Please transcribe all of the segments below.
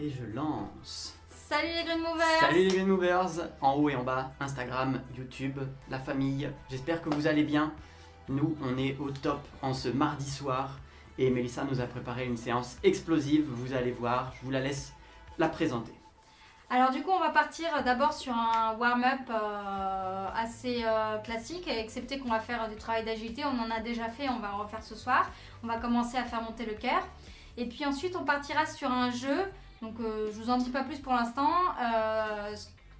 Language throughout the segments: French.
Et je lance. Salut les Green Movers! Salut les Green Movers, en haut et en bas, Instagram, YouTube, la famille. J'espère que vous allez bien. Nous, on est au top en ce mardi soir. Et Mélissa nous a préparé une séance explosive. Vous allez voir, je vous la laisse la présenter. Alors du coup on va partir d'abord sur un warm-up assez classique, excepté qu'on va faire du travail d'agilité, on en a déjà fait, on va en refaire ce soir. On va commencer à faire monter le cœur. Et puis ensuite on partira sur un jeu, donc je vous en dis pas plus pour l'instant.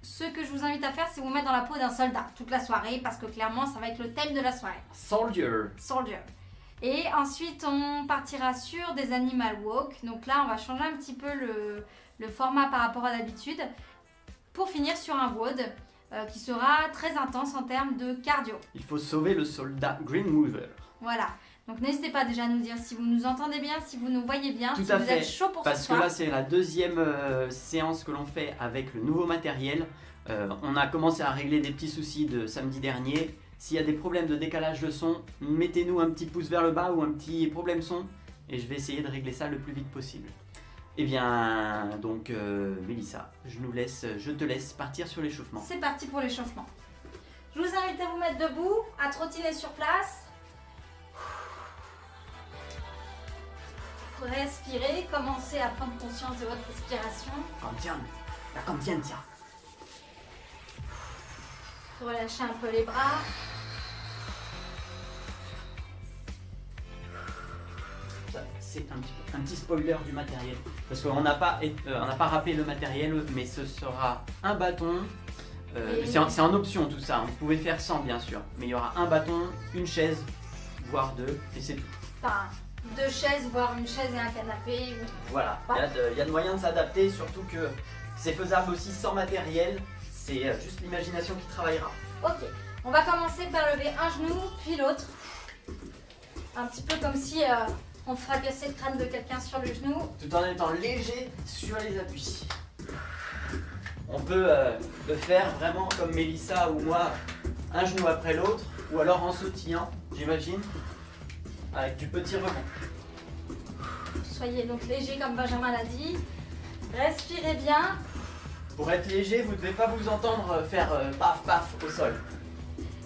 Ce que je vous invite à faire, c'est vous mettre dans la peau d'un soldat toute la soirée, parce que clairement ça va être le thème de la soirée. Soldier. Soldier. Et ensuite on partira sur des animal walk, donc là on va changer un petit peu le format par rapport à d'habitude, pour finir sur un WOD qui sera très intense en termes de cardio. Il faut sauver le soldat Green Mover. Voilà, donc n'hésitez pas déjà à nous dire si vous nous entendez bien, si vous nous voyez bien, Tout si à vous fait, êtes chaud pour parce ce que soir. là c'est la deuxième séance que l'on fait avec le nouveau matériel. On a commencé à régler des petits soucis de samedi dernier. S'il y a des problèmes de décalage de son, mettez-nous un petit pouce vers le bas ou un petit problème son et je vais essayer de régler ça le plus vite possible. Eh bien, donc Mélissa, je te laisse partir sur l'échauffement. C'est parti pour l'échauffement. Je vous invite à vous mettre debout, à trottiner sur place. Respirez, commencez à prendre conscience de votre respiration. Kantian, la Kantian, tiens. Relâchez un peu les bras. C'est un petit spoiler du matériel, parce qu'on n'a pas rappelé le matériel, mais ce sera un bâton. C'est en option tout ça, vous pouvez faire sans bien sûr, mais il y aura un bâton, une chaise, voire deux, et c'est tout. Enfin, deux chaises, voire une chaise et un canapé. Voilà, il y a de moyens de s'adapter, surtout que c'est faisable aussi sans matériel, c'est juste l'imagination qui travaillera. Ok, on va commencer par lever un genou, puis l'autre. Un petit peu comme si on fracassait le crâne de quelqu'un sur le genou. Tout en étant léger sur les appuis. On peut le faire vraiment comme Mélissa ou moi, un genou après l'autre, ou alors en sautillant, j'imagine, avec du petit rebond. Soyez donc léger comme Benjamin l'a dit. Respirez bien. Pour être léger, vous ne devez pas vous entendre faire paf paf au sol.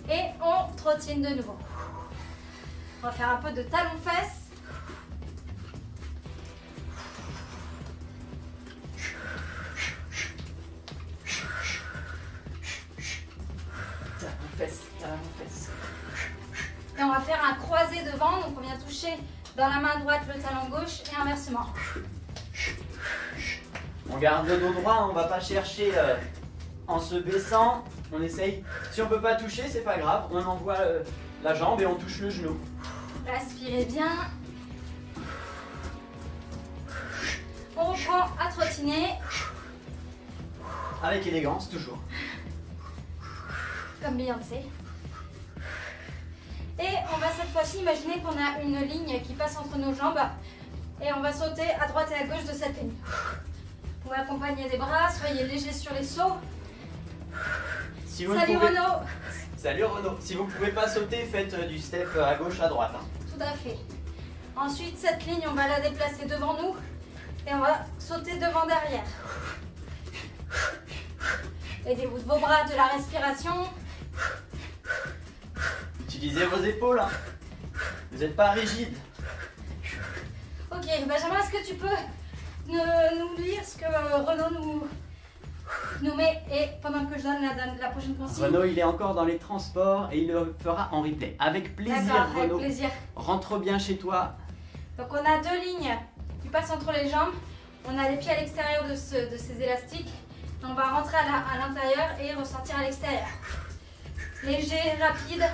Et on trottine de nouveau. On va faire un peu de talon-fesses. Talon-fesses. Et on va faire un croisé devant. Donc on vient toucher dans la main droite le talon gauche et inversement. On garde le dos droit, on va pas chercher en se baissant. On essaye. Si on peut pas toucher, c'est pas grave. On envoie la jambe et on touche le genou. Respirez bien. On reprend à trottiner. Avec élégance, toujours. Comme Beyoncé. Et on va cette fois-ci imaginer qu'on a une ligne qui passe entre nos jambes. Et on va sauter à droite et à gauche de cette ligne. Vous pouvez accompagner des bras, soyez léger sur les sauts. Si vous Salut pouvez... Renaud. Salut Renaud. Si vous pouvez pas sauter, faites du step à gauche, à droite. Hein. Tout à fait. Ensuite, cette ligne, on va la déplacer devant nous. Et on va sauter devant derrière. Aidez-vous de vos bras, de la respiration. Utilisez vos épaules. Hein. Vous n'êtes pas rigide. Ok, Benjamin, est-ce que tu peux nous lire ce que Renaud nous met et pendant que je donne la prochaine consigne? Renaud, il est encore dans les transports et il le fera en replay. Avec plaisir, D'accord, avec Renaud. plaisir. Rentre bien chez toi. Donc on a deux lignes qui passent entre les jambes. On a les pieds à l'extérieur de ces élastiques. On va rentrer à l'intérieur et ressortir à l'extérieur. Léger, rapide.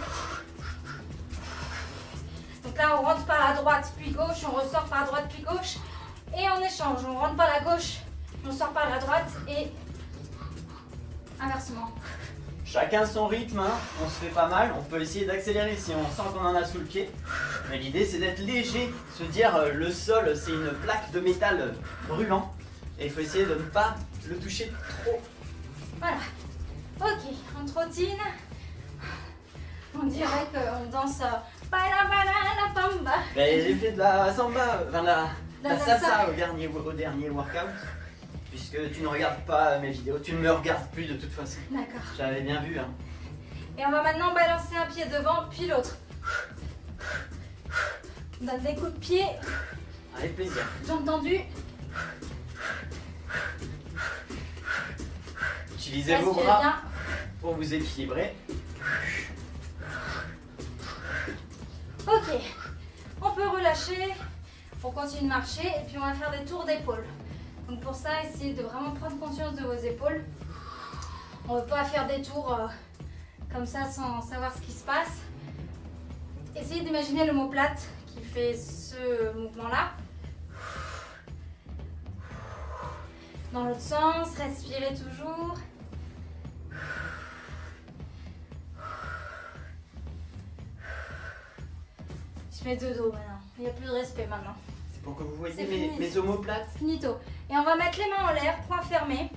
Donc là, on rentre par la droite puis gauche, on ressort par la droite puis gauche. Et on échange, on rentre par la gauche, on sort par la droite et inversement. Chacun son rythme, hein. On se fait pas mal. On peut essayer d'accélérer si on sent qu'on en a sous le pied. Mais l'idée, c'est d'être léger. Se dire, le sol, c'est une plaque de métal brûlant. Et il faut essayer de ne pas le toucher trop. Voilà. Ok, on trottine. On dirait qu'on danse la pamba. Mais j'ai fait de la samba, enfin la La salsa salsa. au dernier workout. puisque tu ne regardes pas mes vidéos, tu ne me regardes plus de toute façon. D'accord. J'avais bien vu. Hein. Et on va maintenant balancer un pied devant, puis l'autre. On donne des coups de pied, Avec plaisir. jambes tendues. Utilisez vos Respirez bras bien. pour vous équilibrer. Ok, on peut relâcher, on continue de marcher et puis on va faire des tours d'épaule. Donc pour ça, essayez de vraiment prendre conscience de vos épaules. On ne veut pas faire des tours comme ça sans savoir ce qui se passe. Essayez d'imaginer l'omoplate qui fait ce mouvement-là. Dans l'autre sens, respirez toujours. Je mets de dos maintenant. Il n'y a plus de respect maintenant. C'est pour que vous voyez C'est mes, fini. mes omoplates. Finito. Et on va mettre les mains en l'air, poings fermés.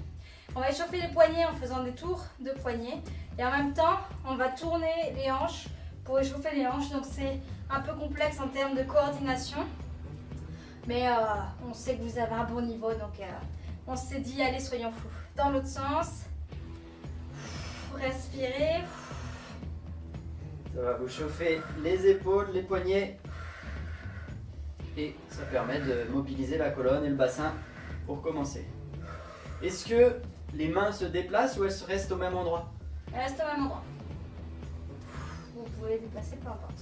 On va échauffer les poignets en faisant des tours de poignets. Et en même temps, on va tourner les hanches pour échauffer les hanches. Donc c'est un peu complexe en termes de coordination. Mais on sait que vous avez un bon niveau. Donc on s'est dit, allez, soyons fous. Dans l'autre sens. Respirez. Ça va vous chauffer les épaules, les poignets. Et ça permet de mobiliser la colonne et le bassin pour commencer. Est-ce que les mains se déplacent ou elles se restent au même endroit? Reste au même endroit. Vous pouvez les déplacer, peu importe.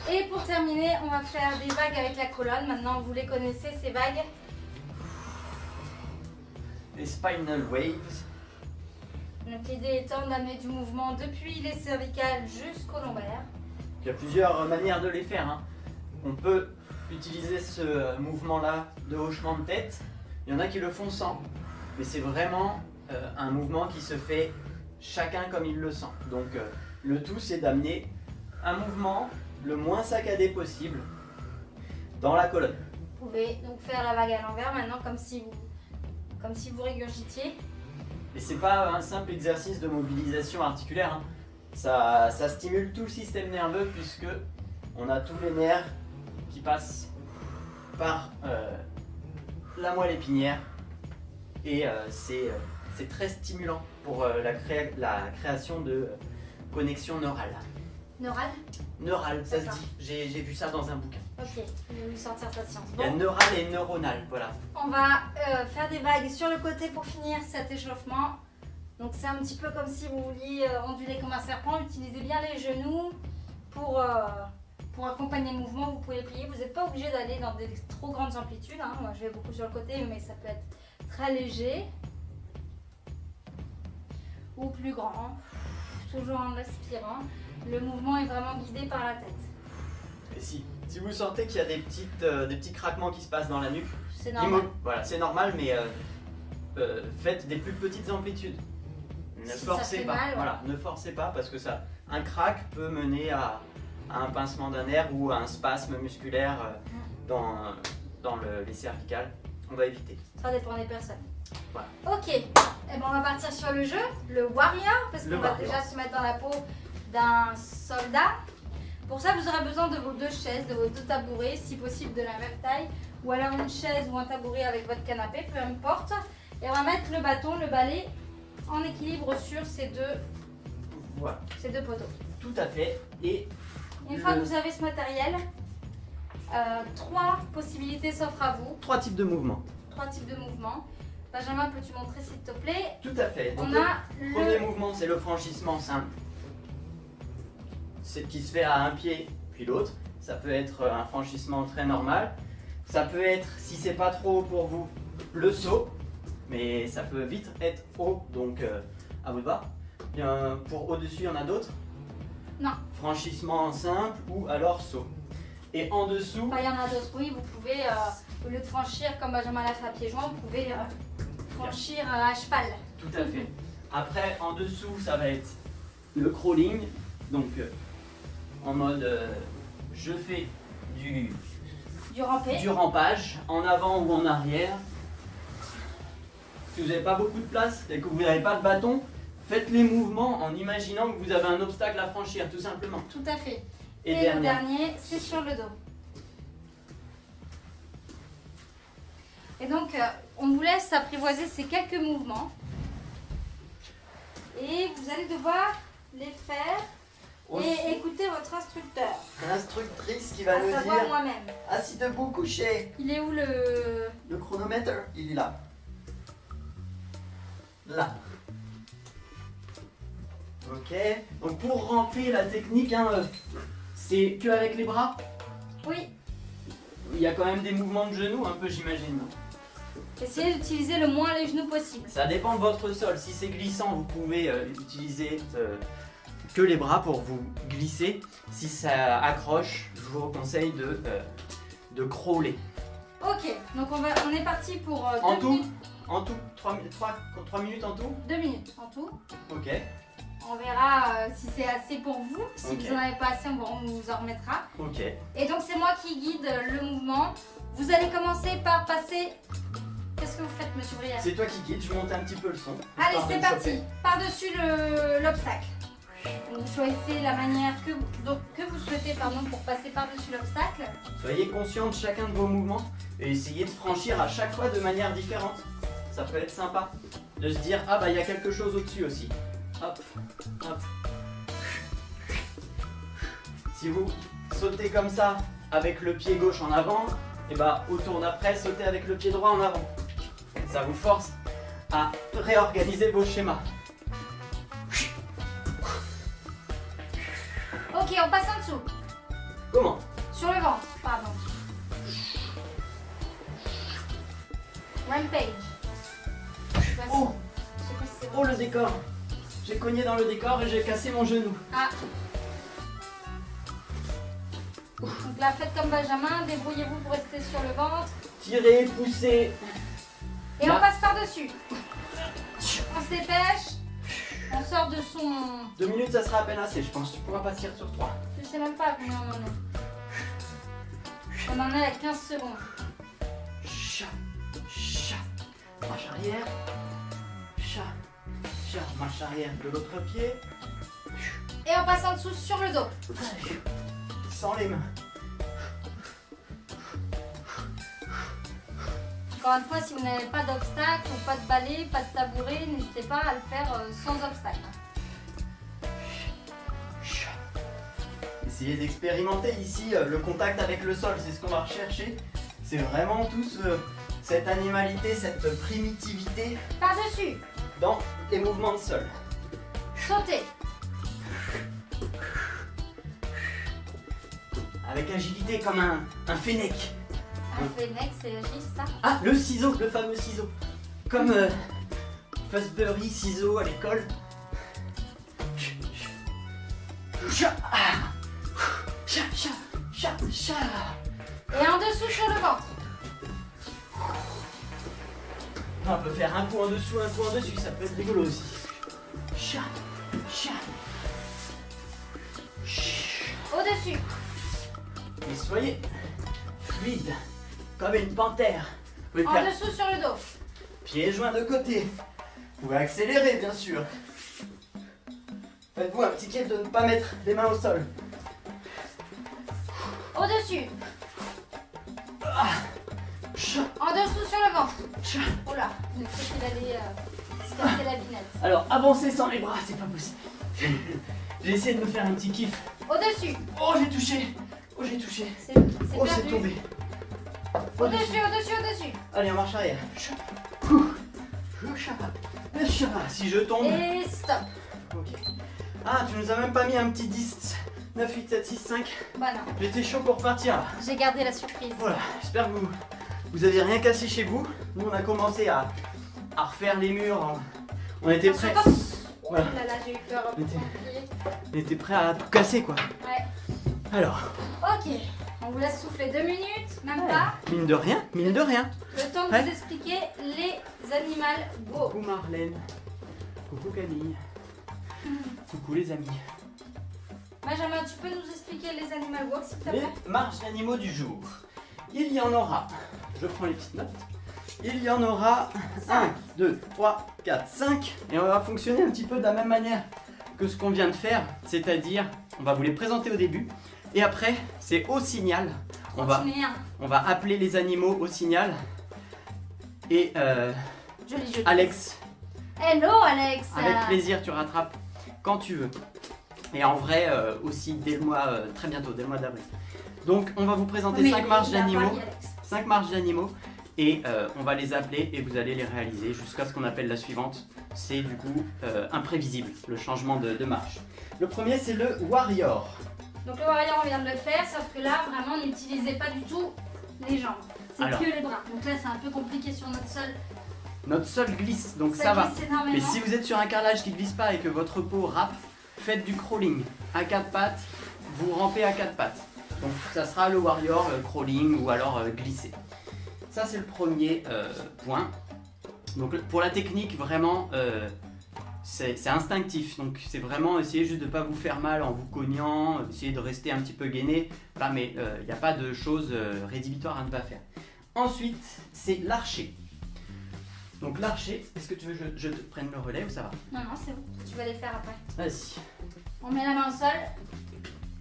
Et pour terminer, on va faire des vagues avec la colonne. Maintenant, vous les connaissez, ces vagues. Les spinal waves. Donc l'idée étant d'amener du mouvement depuis les cervicales jusqu'au lombaire. Il y a plusieurs manières de les faire. Hein. On peut utiliser ce mouvement-là de hochement de tête. Il y en a qui le font sans. Mais c'est vraiment un mouvement qui se fait chacun comme il le sent. Donc le tout, c'est d'amener un mouvement le moins saccadé possible dans la colonne. Vous pouvez donc faire la vague à l'envers maintenant comme si vous régurgitiez. Et c'est pas un simple exercice de mobilisation articulaire. Hein. Ça stimule tout le système nerveux puisque on a tous les nerfs qui passent par la moelle épinière et c'est très stimulant pour la création de connexions neurales. Neurale, ça se D'accord. dit. J'ai vu ça dans un bouquin. Ok, je vais lui sortir sa science. Il y a Bon, neurale et neuronale, voilà. on va faire des vagues sur le côté pour finir cet échauffement. Donc c'est un petit peu comme si vous vouliez onduler comme un serpent. Utilisez bien les genoux pour accompagner le mouvement. Vous pouvez plier. Vous n'êtes pas obligé d'aller dans des trop grandes amplitudes. Hein. Moi je vais beaucoup sur le côté, mais ça peut être très léger. Ou plus grand. Toujours en respirant. Le mouvement est vraiment guidé par la tête. Et si vous sentez qu'il y a des petits craquements qui se passent dans la nuque, C'est normal. Voilà, c'est normal, mais faites des plus petites amplitudes. Ne Si ça forcez fait pas. mal, ouais. Voilà, ne forcez pas parce que un crack peut mener à un pincement d'un nerf ou à un spasme musculaire dans les cervicales. On va éviter. Ça dépend des personnes. Voilà. Ok, eh ben, on va partir sur le jeu, le warrior, parce Le qu'on va warrior. déjà se mettre dans la peau d'un soldat. Pour ça, vous aurez besoin de vos deux chaises, de vos deux tabourets, si possible de la même taille, ou alors une chaise ou un tabouret avec votre canapé, peu importe. Et on va mettre le bâton, le balai en équilibre sur ces Voilà, deux poteaux. tout à fait. Et Une fois que vous avez ce matériel, 3 possibilités s'offrent à vous, 3 types de mouvements. 3 types de mouvements. Benjamin, peux-tu montrer s'il te plaît? Tout à fait. Donc, On a le premier le... mouvement, c'est le franchissement simple. C'est qui se fait à un pied puis l'autre. Ça peut être un franchissement très normal. Ça peut être, si c'est pas trop haut pour vous, le saut. Mais ça peut vite être haut, donc à vous de voir. Bien, pour au-dessus, il y en a d'autres? Non. Franchissement simple ou alors saut. Et en dessous, Enfin, il y en a d'autres, oui, vous pouvez, au lieu de franchir comme Benjamin l'a fait à pieds joints, vous pouvez franchir à cheval. tout à fait. Après, en dessous, ça va être le crawling. Donc, en mode, je fais Du rampé. du rampage, en avant ou en arrière. Si vous n'avez pas beaucoup de place et que vous n'avez pas de bâton, faites les mouvements en imaginant que vous avez un obstacle à franchir, tout simplement. Tout à fait. Et le dernière. dernier, c'est sur le dos. Et donc, on vous laisse apprivoiser ces quelques mouvements. Et vous allez devoir les faire et écouter votre instructeur. L'instructrice qui va À nous savoir dire moi-même. assis debout, couché. Il est où le... Le chronomètre, il est là. Là. Ok. Donc pour rentrer la technique, hein, c'est que avec les bras. Oui, Il y a quand même des mouvements de genoux, un peu j'imagine. essayez d'utiliser le moins les genoux possible. Ça dépend de votre sol. Si c'est glissant, vous pouvez utiliser que les bras pour vous glisser. Si ça accroche, je vous conseille de crawler. Ok, donc on est parti pour En 2 tout minutes. En tout 3 minutes en tout 2 minutes en tout. Ok. On verra si c'est assez pour vous. Si Ok. vous n'en avez pas assez, on vous en remettra. Ok. Et donc c'est moi qui guide le mouvement. Vous allez commencer par passer... Qu'est-ce que vous faites, monsieur Brière? C'est toi qui guide, je monte un petit peu le son. Allez, histoire de c'est me parti. choper. Par-dessus l'obstacle. Vous choisissez la manière que vous souhaitez pour passer par-dessus l'obstacle. Soyez conscient de chacun de vos mouvements et essayez de franchir à chaque fois de manière différente. Ça peut être sympa de se dire ah bah il y a quelque chose au-dessus aussi. Hop, hop. Si vous sautez comme ça avec le pied gauche en avant, et bah au tour d'après sautez avec le pied droit en avant. Ça vous force à réorganiser vos schémas. Ok, on passe en dessous. Comment? Sur le ventre, pardon. Rampage. Voici. Oh, Je sais pas si c'est oh le décor. J'ai cogné dans le décor et j'ai cassé mon genou. Ah. Donc là, faites comme Benjamin, débrouillez-vous pour rester sur le ventre. Tirez, poussez. Et Là. on passe par-dessus. On se dépêche. On sort de son... 2 minutes ça sera à peine assez, je pense. Tu pourras partir sur 3. Je sais même pas combien on en est. On en est à 15 secondes. Chat, chat. Marche arrière. Chat, chat. Marche arrière de l'autre pied. Et on passe en dessous sur le dos. Sans les mains. Encore une fois, si vous n'avez pas d'obstacle ou pas de balai, pas de tabouret, n'hésitez pas à le faire sans obstacle. Chat. Essayez d'expérimenter ici le contact avec le sol, c'est ce qu'on va rechercher. C'est vraiment tout cette animalité, cette primitivité Par-dessus, dans les mouvements de sol. sautez. Avec agilité comme un fennec. Un fennec, c'est agile ça. Ah, le ciseau, le fameux ciseau. Comme Fosbury ciseau à l'école. Chat, chat, chat, chat, chat. Et en dessous sur le ventre. On peut faire un coup en dessous, un coup en dessus, ça peut être rigolo aussi. Chat, chat. Au-dessus. Et soyez fluide, comme une panthère. Vous pouvez En faire dessous sur le dos. pieds joints de côté. Vous pouvez accélérer, bien sûr. Faites-vous un petit kiff de ne pas mettre les mains au sol. Au-dessus. Chat, En dessous sur le ventre. chat. Oh là, j'ai cru qu'il allait se casser la binette. Alors, avancer sans les bras, c'est pas possible. J'ai essayé de me faire un petit kiff. Au-dessus. Oh, j'ai touché. Oh, j'ai touché. C'est Oh, c'est perdu. tombé. Au-dessus, au-dessus, au-dessus. Allez, on marche arrière. Chat. Chat. Chat. Si je tombe. Et stop. Ok. Ah, tu nous as même pas mis un petit 10. 9, 8, 7, 6, 5. Bah non, J'étais chaud pour partir là. j'ai gardé la surprise. Voilà, j'espère que vous avez rien cassé chez vous. Nous, on a commencé à refaire les murs. On était prêts. Oh Voilà. là là, j'ai eu peur. On était prêts à tout casser quoi. Ouais. Alors, Ok, on vous laisse souffler 2 minutes, même pas. mine de rien, mine de rien. Le temps de Ouais. vous expliquer les animaux beaux. Coucou Marlène. Coucou Camille. Coucou les amis. Benjamin, tu peux nous expliquer les animal walks s'il te Les plaît? marches d'animaux du jour. Il y en aura, je prends les petites notes, il y en aura 1, 2, 3, 4, 5. Et on va fonctionner un petit peu de la même manière que ce qu'on vient de faire. C'est-à-dire, on va vous les présenter au début. Et après, c'est au signal. On va Continuez, hein. appeler les animaux au signal. Et Joli. Alex, Hello Alex. avec plaisir, tu rattrapes quand tu veux. Et en vrai aussi dès le mois, très bientôt, dès le mois d'avril. Donc on va vous présenter 5 marches d'animaux. 5 marches d'animaux et on va les appeler et vous allez les réaliser jusqu'à ce qu'on appelle la suivante. C'est du coup imprévisible, le changement de marche. Le premier c'est le Warrior. Donc le Warrior on vient de le faire, sauf que là vraiment n'utilisez pas du tout les jambes. C'est que les bras. Donc là c'est un peu compliqué sur notre sol. Notre sol glisse, donc ça va. Énormément. Mais si vous êtes sur un carrelage qui ne glisse pas et que votre peau râpe, faites du crawling à 4 pattes, vous rampez à 4 pattes. Donc ça sera le Warrior crawling ou alors glisser. Ça c'est le premier point. Donc pour la technique vraiment c'est instinctif. Donc c'est vraiment essayer juste de ne pas vous faire mal en vous cognant, essayer de rester un petit peu gainé. Là, mais il n'y a pas de choses rédhibitoires à ne pas faire. Ensuite c'est l'archer. Donc l'archer, est-ce que tu veux que je te prenne le relais ou ça va? Non, c'est bon, tu vas les faire après. Vas-y. On met la main au sol,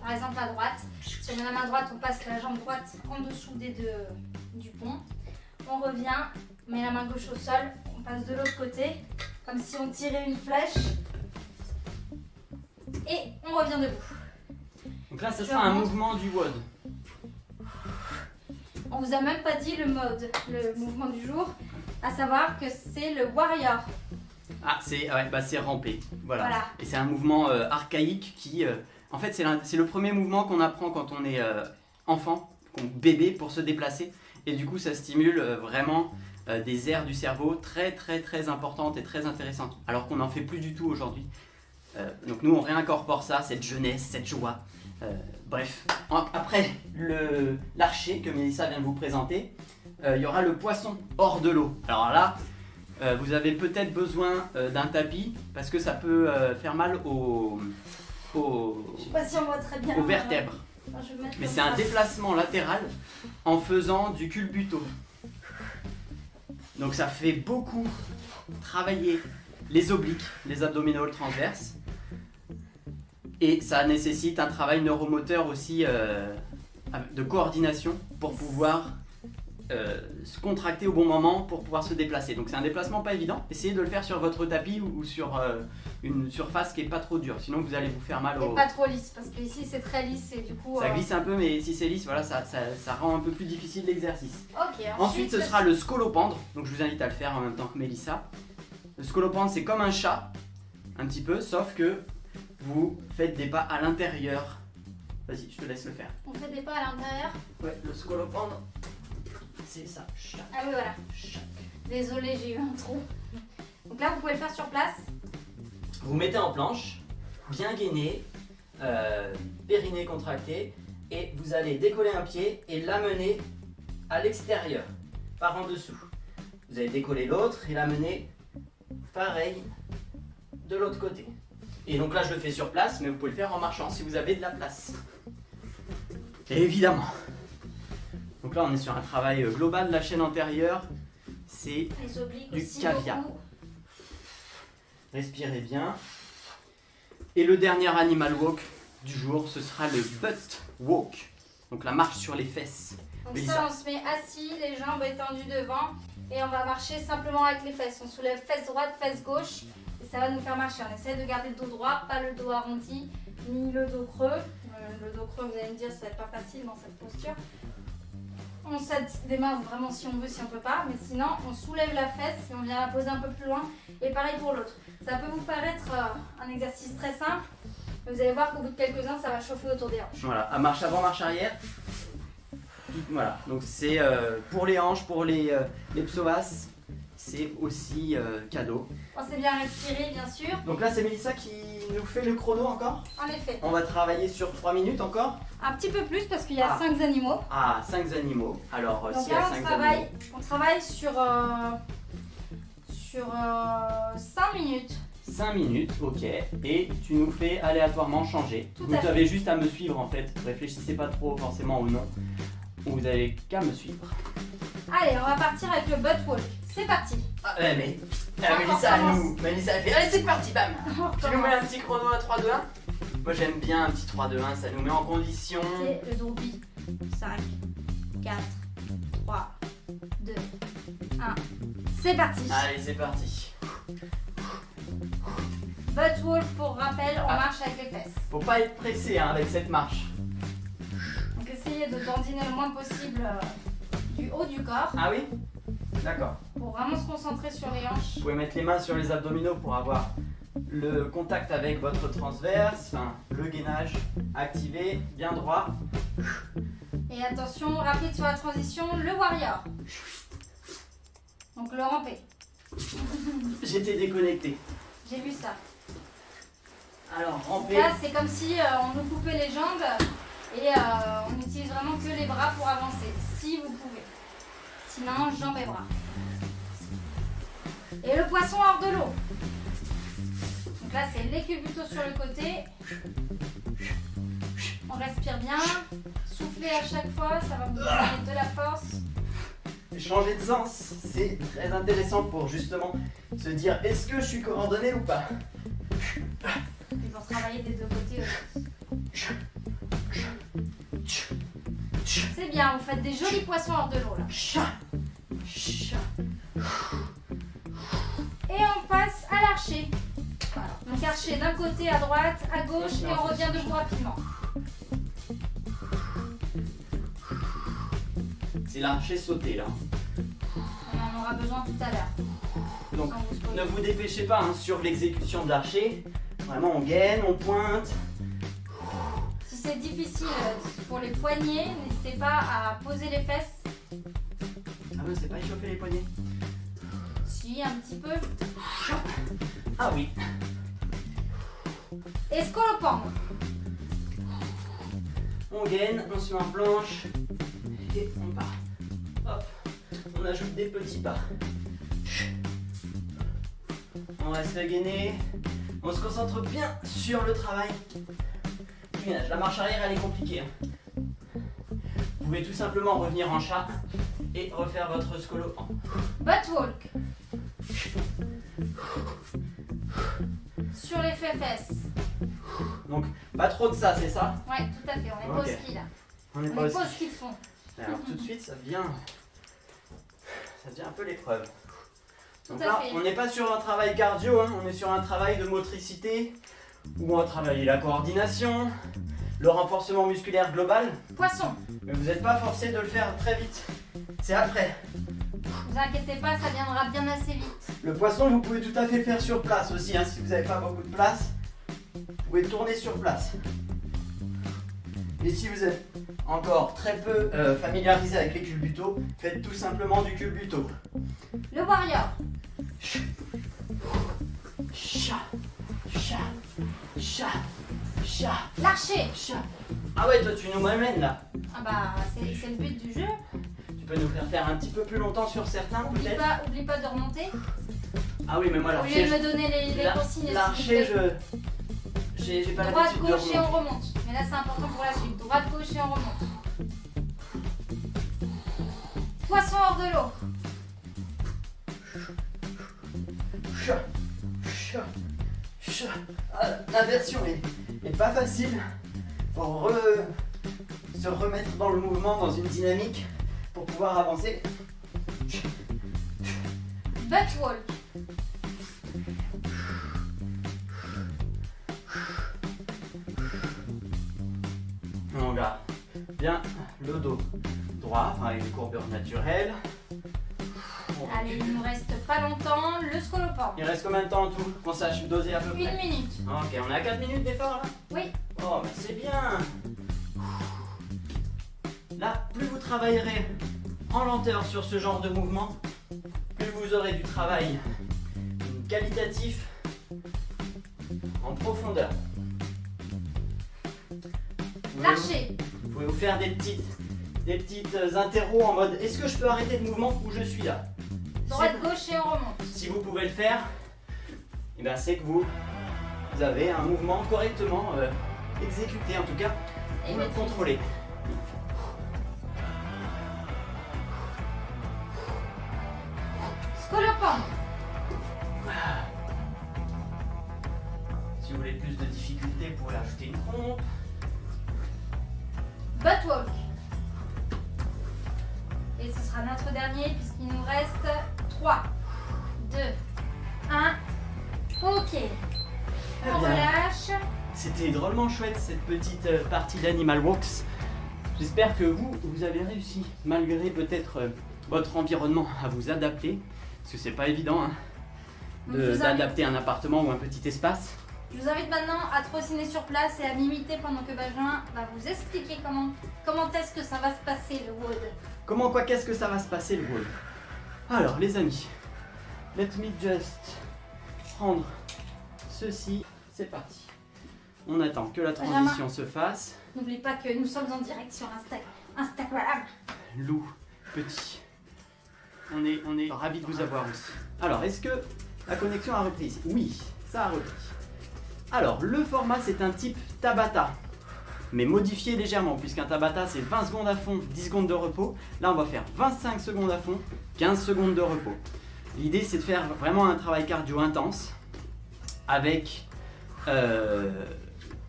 par exemple à droite. Si on met la main droite, on passe la jambe droite en dessous des deux du pont. On revient, on met la main gauche au sol, on passe de l'autre côté, comme si on tirait une flèche. Et on revient debout. Donc là, ce sera un mouvement du WOD. On vous a même pas dit le mouvement du jour, à savoir que c'est le Warrior. Ah, c'est ramper. Voilà. Et c'est un mouvement archaïque qui, en fait, c'est le premier mouvement qu'on apprend quand on est enfant, bébé, pour se déplacer. Et du coup, ça stimule vraiment des aires du cerveau très importantes et très intéressantes. Alors qu'on n'en fait plus du tout aujourd'hui. Donc nous, on réincorpore ça, cette jeunesse, cette joie. Bref, après l'archer que Mélissa vient de vous présenter, il y aura le poisson hors de l'eau. Alors là, vous avez peut-être besoin d'un tapis parce que ça peut faire mal Je sais pas si on voit très bien. aux vertèbres. Mais c'est un déplacement latéral en faisant du culbuto. Donc ça fait beaucoup travailler les obliques, les abdominaux transverses. Et ça nécessite un travail neuromoteur aussi de coordination pour pouvoir se contracter au bon moment pour pouvoir se déplacer. Donc c'est un déplacement pas évident. Essayez de le faire sur votre tapis ou sur une surface qui est pas trop dure. Sinon vous allez vous faire mal au... Et pas trop lisse parce que ici c'est très lisse et du coup... Ça glisse un peu mais si c'est lisse, voilà, ça rend un peu plus difficile l'exercice. Ok. Ensuite ce sera le scolopendre. Donc je vous invite à le faire en même temps que Mélissa. Le scolopendre c'est comme un chat, un petit peu, sauf que vous faites des pas à l'intérieur. Vas-y, je te laisse le faire. On fait des pas à l'intérieur. Ouais, le scolopendre, c'est ça. Ah oui, voilà. Désolée, j'ai eu un trou. Donc là, vous pouvez le faire sur place. Vous mettez en planche, bien gainé, périnée contracté, et vous allez décoller un pied et l'amener à l'extérieur, par en dessous. Vous allez décoller l'autre et l'amener pareil de l'autre côté. Et donc là je le fais sur place, mais vous pouvez le faire en marchant si vous avez de la place. Et évidemment. Donc là on est sur un travail global de la chaîne antérieure. C'est du caviar. Respirez bien. Et le dernier animal walk du jour, ce sera le butt walk. Donc la marche sur les fesses. Donc ça, on se met assis, les jambes étendues devant. Et on va marcher simplement avec les fesses. On soulève fesse droite, fesse gauche. Et ça va nous faire marcher. On essaie de garder le dos droit, pas le dos arrondi, ni le dos creux. Le dos creux, vous allez me dire, ça va être pas facile dans cette posture. On s'aide des mains vraiment si on veut, si on peut pas. Mais sinon, on soulève la fesse et on vient la poser un peu plus loin. Et pareil pour l'autre. Ça peut vous paraître un exercice très simple. Mais vous allez voir qu'au bout de quelques-uns, ça va chauffer autour des hanches. Voilà, à marche avant, marche arrière. Voilà, donc c'est pour les hanches, pour les psoas, c'est aussi cadeau. Pensez bien à respirer, bien sûr. Donc là, c'est Mélissa qui nous fait le chrono encore. En effet. On va travailler sur 3 minutes encore. Un petit peu plus parce qu'il y a 5 animaux. Ah, 5 animaux. Alors, donc s'il y a 5 animaux. On travaille sur 5 minutes. 5 minutes, ok. Et tu nous fais aléatoirement changer. Vous avez juste à me suivre en fait. Réfléchissez pas trop forcément au nom. Vous avez qu'à me suivre. Allez, on va partir avec le butt walk. C'est parti. Ah, mais Mélissa, elle fait allez, c'est parti, bam. Tu nous mets un petit chrono à 3, 2, 1. Moi j'aime bien un petit 3, 2, 1, ça nous met en condition. C'est le droopy. 5, 4, 3, 2, 1. C'est parti. Allez, c'est parti. Butt walk, pour rappel, on marche avec les fesses. Faut pas être pressé hein, avec cette marche. Donc essayez de dandiner le moins possible du haut du corps Ah oui? D'accord. pour vraiment se concentrer sur les hanches. Vous pouvez mettre les mains sur les abdominaux pour avoir le contact avec votre transverse, enfin, le gainage activé, bien droit. Et attention, rapide sur la transition, le warrior. Donc le rampé. J'étais déconnecté. J'ai vu ça. Alors, ramper. Là, c'est comme si on nous coupait les jambes et on n'utilise vraiment que les bras pour avancer, si vous pouvez. Sinon, jambes et bras. Et le poisson hors de l'eau. Donc là, c'est les culbutos sur le côté. On respire bien. Soufflez à chaque fois, ça va vous donner de la force. Changer de sens, c'est très intéressant pour justement se dire est-ce que je suis coordonné ou pas. Puis pour travailler des deux côtés aussi. C'est bien, vous faites des jolis poissons hors de l'eau là. Et on passe à l'archer. Voilà. Donc archer d'un côté à droite, à gauche et on revient debout rapidement. C'est l'archer sauté là. On en aura besoin tout à l'heure. Donc Sans vous spoiler. ne vous dépêchez pas hein, sur l'exécution de l'archer. Vraiment on gaine, on pointe. Si c'est difficile pour les poignets, n'hésitez pas à poser les fesses. Ah non, c'est pas échauffer les poignets. Si, un petit peu. Ah oui. Et scolopendre. On gaine, on se met en planche. Et on part. Hop. On ajoute des petits pas. On reste gainé. On se concentre bien sur le travail du gainage. La marche arrière, elle est compliquée. Hein. Vous pouvez tout simplement revenir en chat et refaire votre scolo en. Butt walk. Sur les fesses. Donc, pas trop de ça, c'est ça? Ouais, tout à fait, on est pas au Ok. ski là. On n'est On pas est aussi. pas au ski de fond. Alors tout de suite, ça devient un peu l'épreuve. Donc Tout à là, fait. on n'est pas sur un travail cardio, hein, on est sur un travail de motricité, où on va travailler la coordination, le renforcement musculaire global, Poisson. mais vous n'êtes pas forcé de le faire très vite. C'est après. Vous inquiétez pas, ça viendra bien assez vite. Le poisson, vous pouvez tout à fait le faire sur place aussi, hein, si vous n'avez pas beaucoup de place. Vous pouvez tourner sur place. Et si vous êtes encore très peu familiarisé avec les culbutos, faites tout simplement du culbuto. Le warrior. Chat, chat, chat, chat, L'archer. chat. Ah ouais, toi tu nous m'amènes là. Ah bah, c'est le but du jeu. Tu peux nous faire un petit peu plus longtemps sur certains peut-être? Oublie pas de remonter. Ah oui, mais moi Au lieu de l'archer, me donner les consignes. l'archer, j'ai pas Droite, l'habitude de gauche et on remonter. remonte. Mais là, c'est important pour la suite. Droite, gauche et on remonte. Poisson hors de l'eau. Chat, chat, chat. Ah, l'inversion est pas facile. Faut se remettre dans le mouvement, dans une dynamique pour pouvoir avancer. Butt walk. On garde bien le dos droit, enfin une courbure naturelle. On Allez, recule. il nous reste pas longtemps. Le scolopendre. Il reste combien de temps en tout? Qu'on sache doser à peu Une près. minute. Ok, on est à 4 minutes d'effort là? Oui. Oh, mais c'est bien. Là, plus vous travaillerez en lenteur sur ce genre de mouvement, plus vous aurez du travail qualitatif en profondeur. L'archer. Vous pouvez vous faire des petites interros en mode est-ce que je peux arrêter le mouvement où je suis là? Droite, gauche et on remonte. Si vous pouvez le faire, eh ben c'est que vous avez un mouvement correctement exécuté, en tout cas, Et vous le maîtrise. contrôlez. Scolopendre. Si vous voulez plus de difficultés, vous pouvez ajouter une pompe. Butt walk. Et ce sera notre dernier puisqu'il nous reste 3. 2, 1. Ok. Eh On bien, relâche. c'était drôlement chouette cette petite partie d'Animal Walks. J'espère que vous avez réussi, malgré peut-être votre environnement, à vous adapter. Parce que c'est pas évident hein, d'adapter un appartement ou un petit espace. Je vous invite maintenant à trottiner sur place et à m'imiter pendant que Benjamin va vous expliquer comment est-ce que ça va se passer le wood. Comment, quoi, qu'est-ce que ça va se passer le wood? Alors les amis, let me just prendre ceci, c'est parti. On attend que la transition se fasse. N'oublie pas que nous sommes en direct sur Instagram. Lou, petit, on est ravis de vous avoir aussi. Alors, est-ce que la connexion a repris ici? Oui, ça a repris. Alors, le format, c'est un type Tabata, mais modifié légèrement, puisqu'un Tabata, c'est 20 secondes à fond, 10 secondes de repos. Là, on va faire 25 secondes à fond, 15 secondes de repos. L'idée, c'est de faire vraiment un travail cardio intense, avec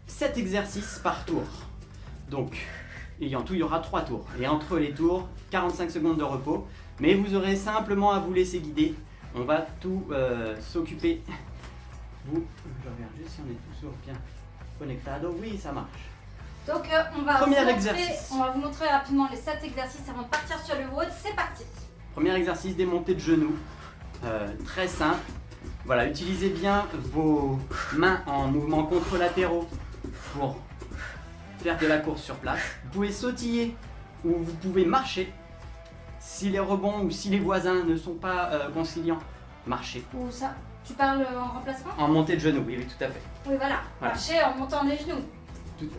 7 exercices par tour. Donc, en tout, il y aura 3 tours. Et entre les tours, 45 secondes de repos. Mais vous aurez simplement à vous laisser guider. On va tout s'occuper. Je regarde juste si on est toujours bien connectado. Oui, ça marche. Donc, on va vous montrer rapidement les 7 exercices avant de partir sur le wood. C'est parti. Premier exercice, des montées de genoux. Très simple. Voilà, utilisez bien vos mains en mouvement contralatéraux pour faire de la course sur place. Vous pouvez sautiller ou vous pouvez marcher. Si les rebonds ou si les voisins ne sont pas conciliants, marchez. Ou ça, tu parles en remplacement? En montée de genoux, oui, tout à fait. Oui, voilà. Marcher en montant les genoux.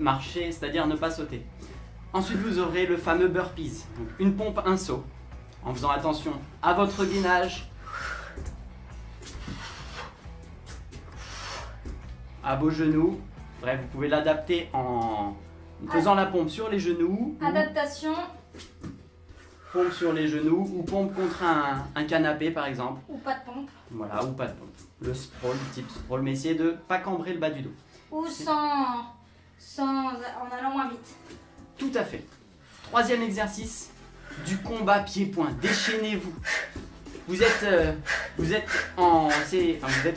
Marcher, c'est-à-dire ne pas sauter. Ensuite, vous aurez le fameux burpees. Donc, une pompe, un saut. En faisant attention à votre gainage, à vos genoux. Bref, vous pouvez l'adapter en faisant la pompe sur les genoux. Adaptation. Pompe sur les genoux ou pompe contre un canapé par exemple. Ou pas de pompe. Voilà, ou pas de pompe. Le sprawl, type sprawl, mais essayez de ne pas cambrer le bas du dos. Ou en allant moins vite. Tout à fait. Troisième exercice, du combat pied-point. Déchaînez-vous. Vous êtes en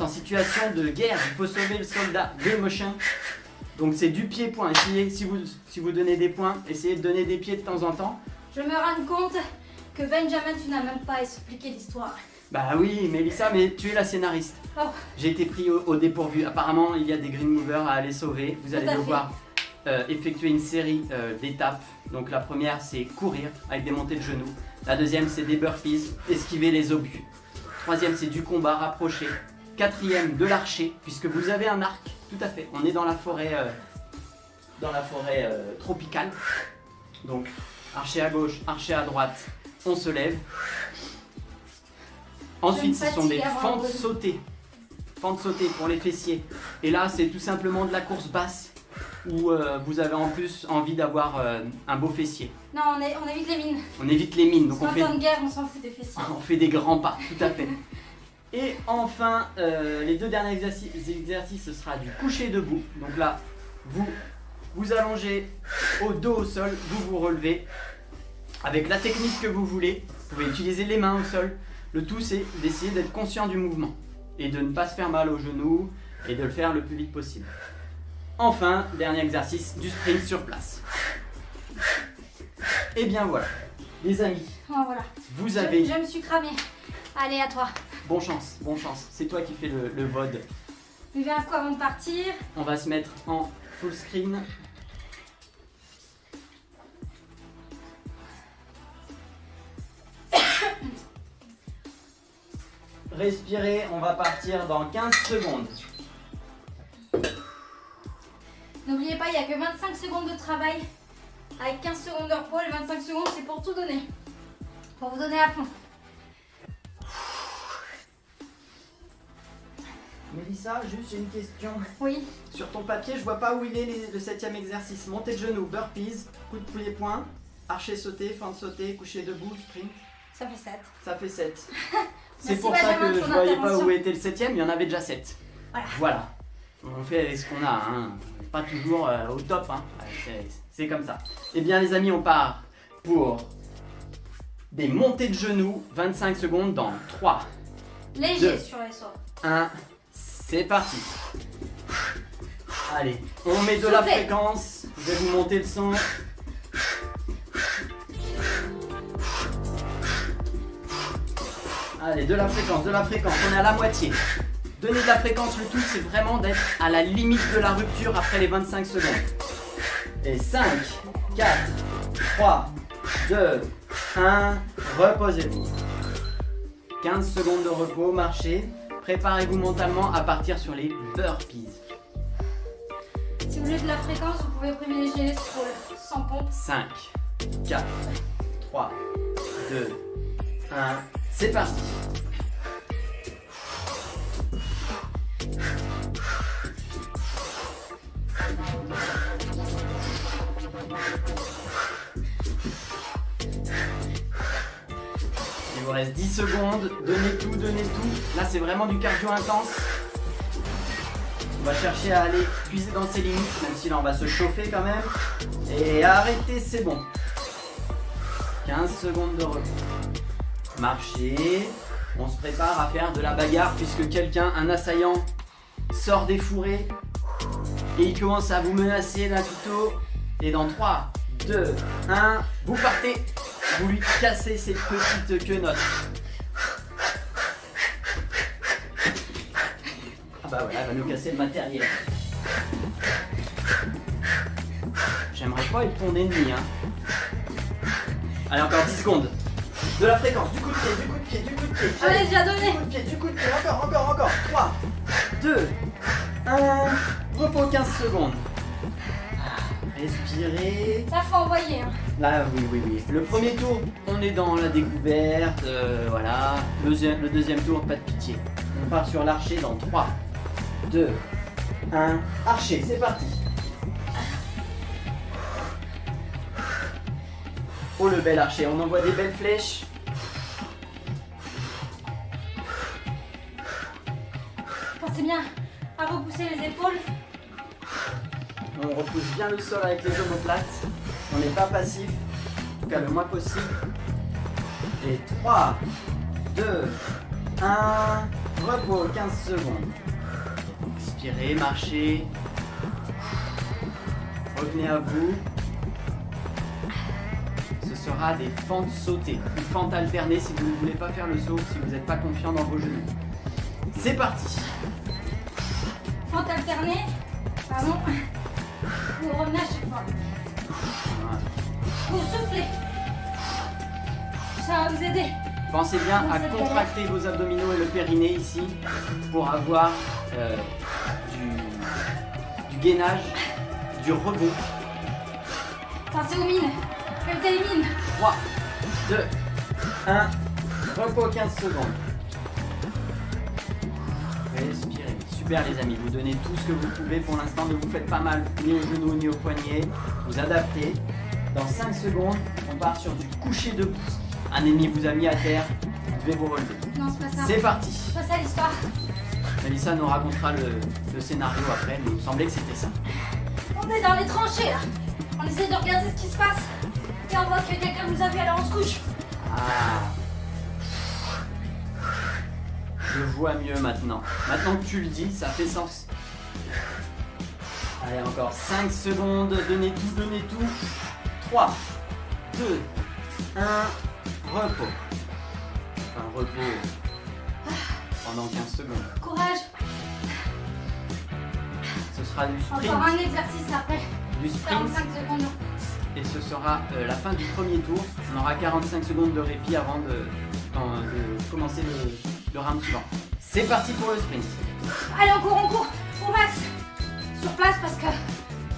situation de guerre, il faut sauver le soldat. Motion. Donc c'est du pied-point. Essayez, si vous donnez des points, essayez de donner des pieds de temps en temps. Je me rends compte que Benjamin, tu n'as même pas expliqué l'histoire. Bah oui, Mélissa, mais tu es la scénariste. Oh. J'ai été pris au dépourvu. Apparemment, il y a des green movers à aller sauver. Vous allez devoir effectuer une série d'étapes. Donc la première, c'est courir avec des montées de genoux. La deuxième, c'est des burpees, esquiver les obus. Troisième, c'est du combat rapproché. Quatrième, de l'archer, puisque vous avez un arc. Tout à fait. On est dans la forêt tropicale. Donc, archer à gauche, archer à droite. On se lève. Ensuite, ce sont des fentes sautées. Fentes sautées pour les fessiers. Et là, c'est tout simplement de la course basse où vous avez en plus envie d'avoir un beau fessier. Non, on évite les mines. On évite les mines. Donc en temps de guerre, on s'en fout des fessiers. On fait des grands pas, tout à fait. Et enfin, les deux derniers exercices, ce sera du coucher debout. Donc là, vous allongez au dos au sol, vous vous relevez avec la technique que vous voulez. Vous pouvez utiliser les mains au sol. Le tout, c'est d'essayer d'être conscient du mouvement et de ne pas se faire mal aux genoux et de le faire le plus vite possible. Enfin, dernier exercice, du sprint sur place. Et bien voilà, les amis, oh, voilà. Vous avez... Je me suis cramée. Allez, à toi. Bon chance, bon chance. C'est toi qui fais le VOD. Buvez un coup avant de partir. On va se mettre en full screen. Respirez, on va partir dans 15 secondes. N'oubliez pas, il n'y a que 25 secondes de travail. Avec 15 secondes de repos, les 25 secondes, c'est pour tout donner. Pour vous donner à fond. Mélissa, juste j'ai une question. Oui. Sur ton papier, je vois pas où il est le 7e exercice. Montée de genoux, burpees, coup de pied-point, archer sauté, fente sauté, coucher debout, sprint. Ça fait 7. Ça fait 7. C'est Merci pour ça Benjamin, que je voyais pas où était le 7e, il y en avait déjà 7. Voilà. On fait avec ce qu'on a, hein. Pas toujours au top, hein. C'est comme ça. Eh bien les amis, on part pour des montées de genoux, 25 secondes dans 3, Léger 2, sur les sauts. 1, c'est parti. Allez, on met de la Soufflez. fréquence. Je vais vous monter le son. Allez, de la fréquence, on est à la moitié. Donner de la fréquence, le tout c'est vraiment d'être à la limite de la rupture après les 25 secondes. Et 5, 4, 3, 2, 1, reposez-vous. 15 secondes de repos, marchez. Préparez-vous mentalement à partir sur les burpees. Si vous voulez de la fréquence, vous pouvez privilégier les scrolls sans pompe. 5, 4, 3, 2, 1, c'est parti. Il vous reste 10 secondes, donnez tout, donnez tout. Là c'est vraiment du cardio intense. On va chercher à aller puiser dans ses limites, même si là on va se chauffer quand même. Et arrêtez, c'est bon. 15 secondes de repos. Marchez. On se prépare à faire de la bagarre puisque quelqu'un, un assaillant, sort des fourrés. Et il commence à vous menacer d'un couteau. Et dans 3, 2, 1, vous partez. Vous lui cassez ses petites quenottes. Ah bah voilà, elle va nous casser le matériel. J'aimerais pas être ton ennemi, hein. Allez, encore 10 secondes. De la fréquence, du coup de pied, du coup de pied, du coup de pied. Allez, j'ai donné. Du coup de pied, du coup de pied, encore. 3, 2, 1, repos 15 secondes. Respirez. Là, faut envoyer. Hein. Là, oui. Le premier tour, on est dans la découverte, voilà. Le deuxième tour, pas de pitié. On part sur l'archer dans 3, 2, 1, archer, c'est parti. Oh le bel archer, on envoie des belles flèches. Pensez bien à repousser les épaules. On repousse bien le sol avec les omoplates. On n'est pas passif, en tout cas le moins possible. Et 3, 2, 1, repos, 15 secondes. Expirez, marchez. Revenez à vous. Ce sera des fentes sautées, une fente alternée si vous ne voulez pas faire le saut, si vous n'êtes pas confiant dans vos genoux. C'est parti. Fente alternée. Pardon. Vous revenez à chaque fois. Voilà. Vous soufflez. Ça va vous aider. Pensez bien Dans à cette contracter vos abdominaux et le périnée ici pour avoir du gainage, du rebond. Pensez aux mines. Faites des mines. 3, 2, 1, repos 15 secondes. Respirez. Super les amis, vous donnez tout ce que vous pouvez. Pour l'instant, ne vous faites pas mal ni aux genoux ni aux poignets. Vous adaptez. Dans 5 secondes, on part sur du coucher debout. Un ennemi vous a mis à terre, vous devez vous relever. Non, c'est pas ça. C'est parti. C'est pas ça l'histoire. Melissa nous racontera le scénario après, mais il me semblait que c'était ça. On est dans les tranchées là. On essaie de regarder ce qui se passe. Et on voit que quelqu'un nous a vu, alors on se couche. Ah. Je vois mieux maintenant. Maintenant que tu le dis, ça fait sens. Allez, encore 5 secondes. Donnez tout. 3, 2, 1, repos. Enfin, repos pendant 15 secondes. Courage. Ce sera du sprint. Encore un exercice après. Du sprint. 45 secondes. Et ce sera la fin du premier tour. On aura 45 secondes de répit avant de commencer le round suivant. C'est parti pour le sprint. Allez, on court. Au max. Sur place parce que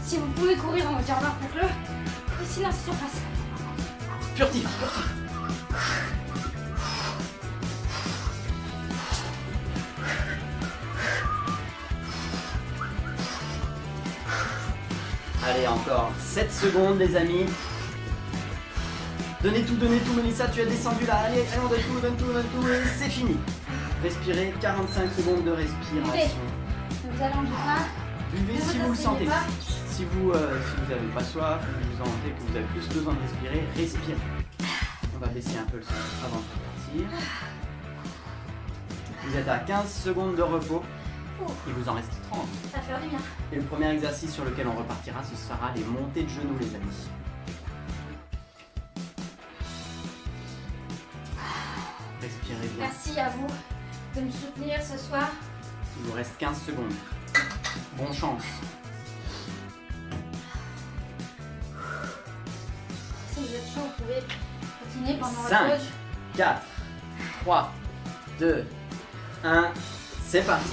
si vous pouvez courir en hauteur, faites-le. Et sinon, c'est sur place. Furtif. Allez, encore 7 secondes les amis. Donnez tout, Melissa, tu as descendu là. Allez, on donne tout et c'est fini. Respirez, 45 secondes de respiration. Ne vous allongez pas. Buvez Ne si vous vous le sentez. asseyez pas. Si vous n'avez pas soif, ou vous sentez que vous avez plus besoin de respirer, respirez. On va baisser un peu le son avant de partir. Vous êtes à 15 secondes de repos. Ouh. Il vous en reste 30. Ça va faire du bien. Et le premier exercice sur lequel on repartira, ce sera les montées de genoux, les amis. Respirez bien. Merci à vous de me soutenir ce soir. Il vous reste 15 secondes. Bonne chance. Si vous êtes chaud, vous pouvez continuer pendant 5, la pause. 4, 3, 2, 1. C'est parti.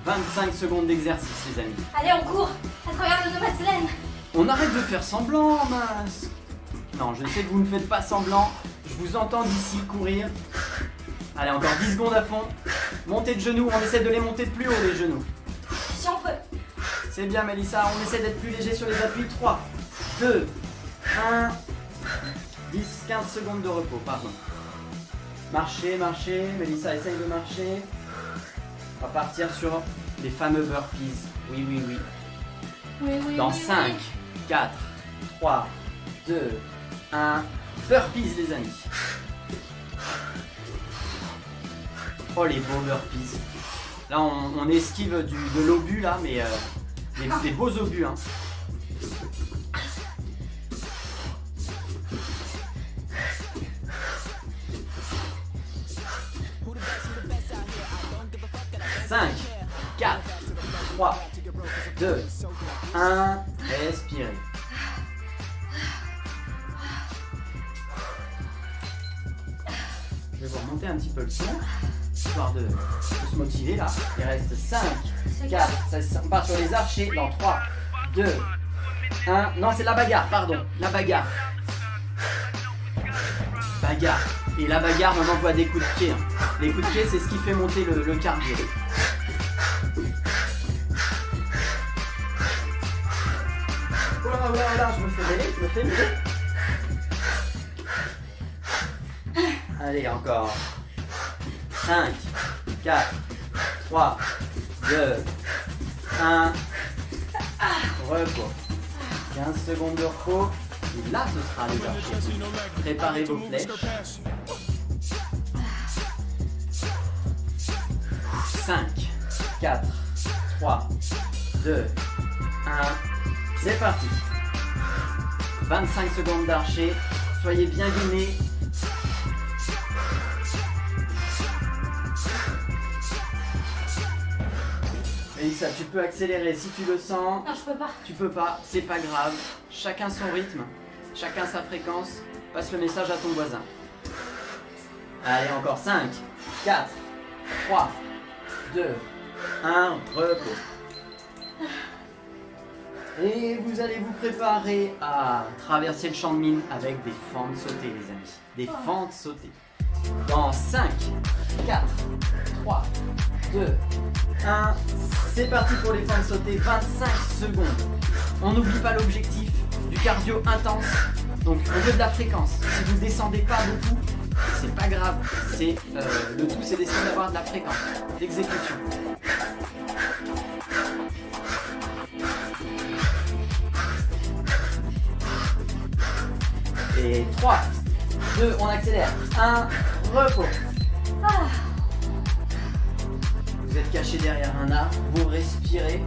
25 secondes d'exercice, les amis. Allez, on court à travers le nomade Selene. On arrête de faire semblant, mince. Non, je sais que vous ne faites pas semblant. Je vous entends d'ici courir. Allez, encore 10 secondes à fond. Montée de genoux, on essaie de les monter de plus haut, les genoux. Si on peut. C'est bien, Mélissa, on essaie d'être plus léger sur les appuis. 3, 2, 1. 10, 15 secondes de repos, pardon. Marchez, marchez. Mélissa, essaye de marcher. On va partir sur les fameux burpees. Oui, oui, oui. Oui, oui, Dans oui, 5, 4, 3, 2, 1. Burpees, les amis. Oh, les beaux burpees. Là, on esquive de l'obus, là, mais des beaux obus, hein. Cinq, 4, 3, 2, 1. Respirez. Je vais vous remonter un petit peu le son, histoire de se motiver là. Il reste 5, 4, on part sur les archers dans 3, 2, 1. Non, c'est la bagarre, pardon, la bagarre. Bagarre. Et la bagarre, on envoie des coups de pied. Hein. Les coups de pied, c'est ce qui fait monter le cardio. Oh là, oh là, oh là, je me fais mêler, Allez, encore. 5, 4, 3, 2, 1. Repos. 15 secondes de repos. Et là, ce sera les archers. Préparez vos flèches. 5, 4, 3, 2, 1. C'est parti. 25 secondes d'archer. Soyez bien gainés. Mélissa, tu peux accélérer si tu le sens. Non, je peux pas. Tu peux pas, c'est pas grave. Chacun son rythme, chacun sa fréquence. Passe le message à ton voisin. Allez, encore 5, 4, 3, 2, 1. Repos. Et vous allez vous préparer à traverser le champ de mine avec des fentes sautées, les amis. Des fentes sautées. Dans 5, 4, 3, 2, 1. C'est parti pour les fentes sautées. 25 secondes. On n'oublie pas l'objectif du cardio intense. Donc au lieu de la fréquence, si vous ne descendez pas beaucoup, c'est pas grave. Le tout, c'est d'essayer d'avoir de la fréquence, d'exécution. Et 3, 2, on accélère. 1, repos. Vous êtes caché derrière un arbre, vous respirez.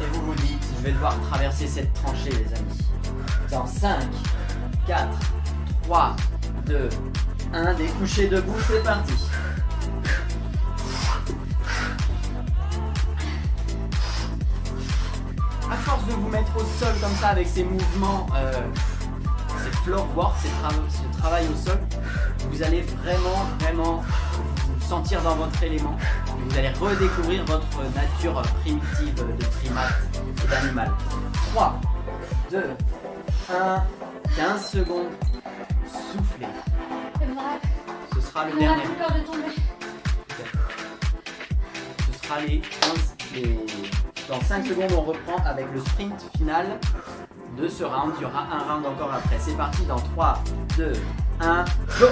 Et vous vous dites, je vais devoir traverser cette tranchée, les amis. Dans 5, 4, 3, 2, 1. Découchez debout, c'est parti. À force de vous mettre au sol comme ça avec ces mouvements, ces floor work, ce travail au sol, vous allez vraiment vous sentir dans votre élément. Vous allez redécouvrir votre nature primitive de primate et d'animal. 3, 2, 1, 15 secondes. Soufflez. Ce sera le On a dernier. plus peur de tomber. Ce sera Dans 5 secondes, on reprend avec le sprint final de ce round. Il y aura un round encore après. C'est parti dans 3, 2, 1, go!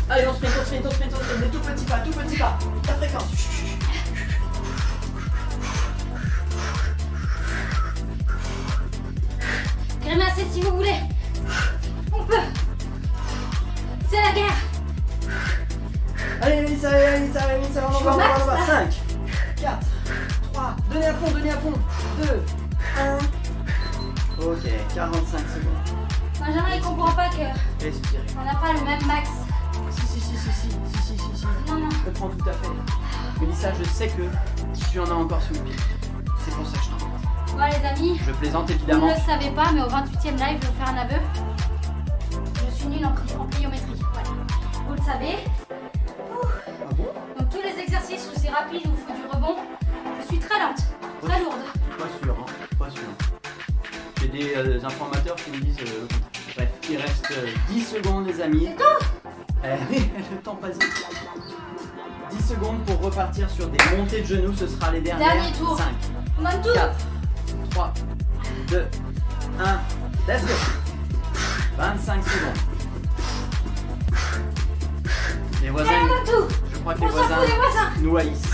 Allez, on sprint, des tout petits pas, la fréquence. Grimacez si vous voulez. On peut. C'est la guerre. Allez, ça va, on Je suis va, au max, là. 5, 4, 3, donnez à fond, 2, 1. Ok, 45 secondes. Benjamin, il comprend pas que Respirez. on n'a pas le même max. Si. Non. Je comprends tout à fait. Mélissa, je sais que tu en as encore sous le pied. C'est pour ça que je t'embête. Bon, les amis, Je plaisante vous évidemment. ne le savez pas, mais au 28e live, je vais vous faire un aveu. Je suis nulle en pliométrie. Voilà. Vous le savez. Ah bon? Donc, tous les exercices où c'est rapide, où il faut du rebond, je suis très lente, très lourde. Pas sûr. J'ai des informateurs qui me disent le contraire. Bref, il reste 10 secondes les amis. C'est tout. Le temps passe vite. 10 secondes pour repartir sur des montées de genoux, ce sera les dernières. Dernier tour. 5, On donne tout. 4, 3, 2, 1, let's go. 25 secondes. Les voisins, Allez, on donne tout. je crois que On les s'en fout voisins des voisins. nous haïssent.